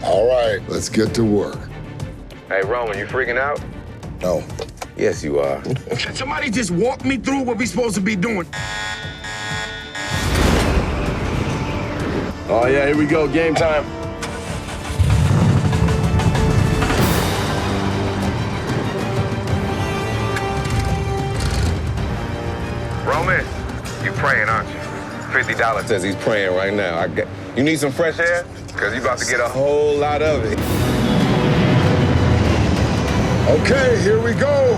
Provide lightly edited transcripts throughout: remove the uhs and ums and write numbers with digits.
All right, let's get to work. Hey, Roman, you freaking out? No. Yes, you are. Somebody just walk me through what we supposed to be doing. Oh, yeah, here we go. Game time. Roman, you praying, aren't you? $50 says he's praying right now. You need some fresh air? Because you about to get a whole lot of it. Okay, here we go.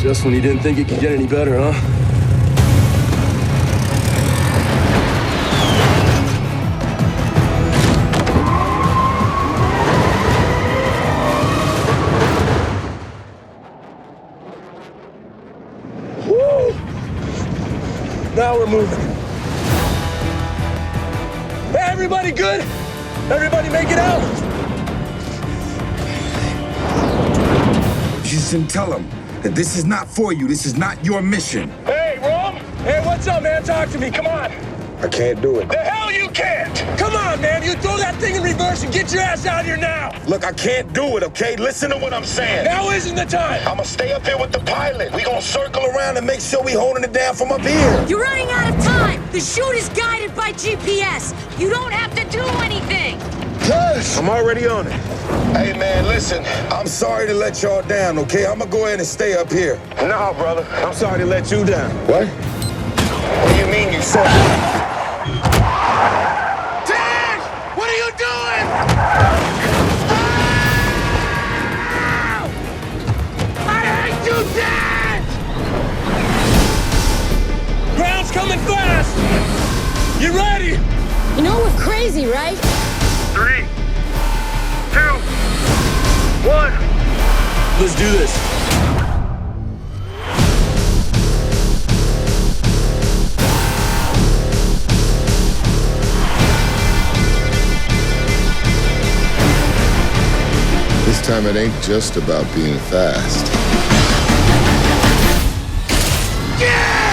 Just when you didn't think it could get any better, huh? Woo! Now we're moving. Hey, everybody good? Everybody make it out? Just tell him that this is not for you. This is not your mission. Hey, Rom! Hey, what's up, man? Talk to me. Come on. I can't do it. The hell you can't! Come on, man. You throw that thing in reverse and get your ass out here now. Look, I can't do it, okay? Listen to what I'm saying. Now isn't the time. I'ma stay up here with the pilot. We gonna circle around and make sure we holding it down from up here. You're running out of time. The shoot is guided by GPS. You don't have to do anything. Yes! I'm already on it. Hey, man, listen. I'm sorry to let y'all down, okay? I'ma go ahead and stay up here. No, brother. I'm sorry to let you down. What? What do you mean you said? Dad! What are you doing? I hate you, Dad! Ground's coming fast! You ready? You know we're crazy, right? 3, 2, 1. Let's do this. This time it ain't just about being fast. Yeah!